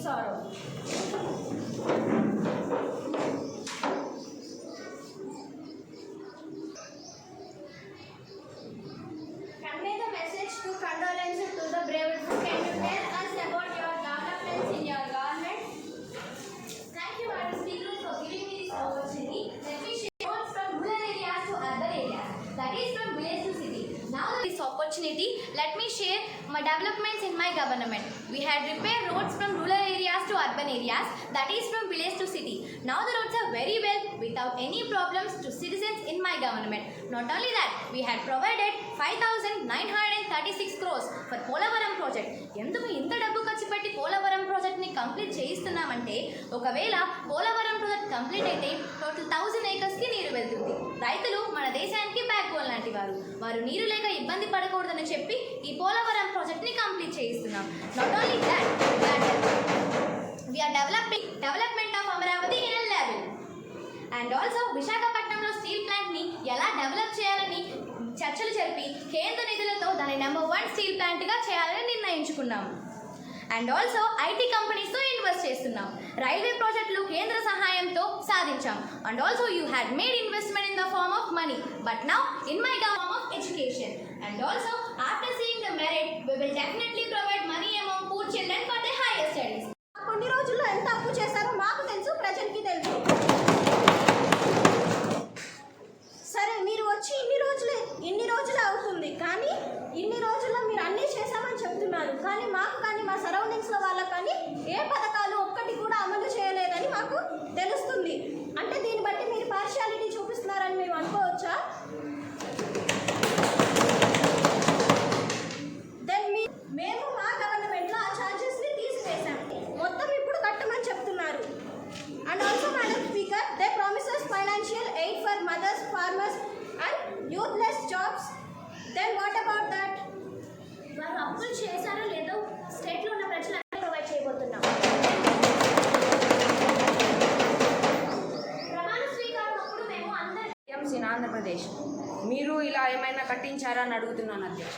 sorrow. Convey the message to condolences to the brave. Can you tell us about your developments in your government? Thank you, Madam Speaker, for giving me this opportunity. Let me share notes from rural areas to urban areas. That is from village to city. Now this opportunity, let me share my developments in my government. We had repaired roads from rural areas to urban areas. That is from village to city. Now the roads are very well without any problems to citizens in my government. Not only that, we had provided 5,936 crores for Polavaram project. ఎందుకు ఇంత డబ్బు ఖర్చు పెట్టి Polavaram project ని complete చేయిస్తున్నామంటే ఒకవేళ Polavaram project complete అయితే total 1000 acres కి నీరు వెళ్తుంది. రైతులు మన దేశానికి బ్యాక్ బోన్ లాంటి వారు నీరు లేక ఇబ్బంది పడకూడదని చెప్పి ఈ పోలవరం ప్రాజెక్ట్ ని కంప్లీట్ చేయిస్తున్నాం. Not only that, we are development of Amaravati in a level. And also విశాఖపట్నంలో స్టీల్ ప్లాంట్ ని ఎలా డెవలప్ చేయాలని చర్చలు జరిపి కేంద్ర నిధులతో దాని నెంబర్ 1 స్టీల్ ప్లాంట్ గా చేయాలని నిర్ణయించుకున్నాం. అండ్ ఆల్సో ఐటీ కంపెనీస్తో ఇన్వెస్ట్ చేస్తున్నాం. రైల్వే ప్రాజెక్టులు కేంద్ర సహాయంతో సాధించాం. And also you had made investment in the form of money, but now in my form of education. And also after seeing the merit we will definitely provide money among poor children for their higher studies. కొన్ని రోజుల్లో ఎంత అప్పు చేశారో మాకు తెలుసు, ప్రజలకి తెలుసు. సరే, మీరు వచ్చి ఇన్ని రోజులు అవుతుంది, కానీ ఇన్ని రోజుల్లో మీరు అన్నీ చేశామని చెప్తున్నారు. కానీ మాకు కానీ మా సరౌండింగ్స్లో వాళ్ళకి కానీ ఏ పథకాలు ఒక్కటి కూడా అమలు చేయలేదని మాకు తెలుస్తుంది. అంటే దీన్ని బట్టి మీరు పార్షియాలిటీ చూపిస్తున్నారని మేము అనుకోవచ్చా? దెన్ మేము మా గవర్నమెంట్లో ఆ ఛార్జెస్ని తీసివేశాం. మొత్తం ఇప్పుడు కట్టమని చెప్తున్నారు. And also madam speaker, they promises financial aid for mothers, farmers and youthless jobs. Then what about that? వారు అప్పులు చేశారో లేదో స్టేట్లో ఉన్న ప్రజలందరూ ప్రొవైడ్ చేయబోతున్నాం. ప్రమాణ స్వీకారం అప్పుడు మేము అందరూ ఇన్ ఆంధ్రప్రదేశ్ మీరు ఇలా ఏమైనా కట్టించారా అని అడుగుతున్నాను అధ్యక్ష.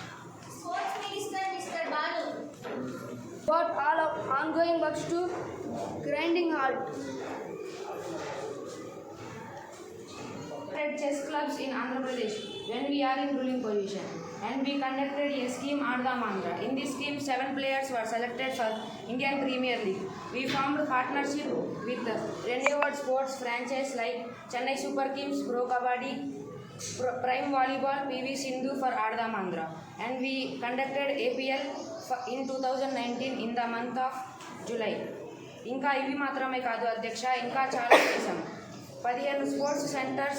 Sports minister mister Balu. Got all of ongoing works to grinding halt. Chess clubs in Andhra Pradesh when we are in ruling position, and we conducted a scheme Aadam Andhra. In this scheme 7 players were selected for Indian Premier League. We formed partnership with renowned sports franchise like Chennai Super Kings, Pro Kabaddi, Prime Volleyball, PV Sindhu for Aadam Andhra, and we conducted APL in 2019 in the month of July. ఇంకా ఇవి మాత్రమే కాదు అధ్యక్ష, ఇంకా చాలా చేశాం. 15 sports centres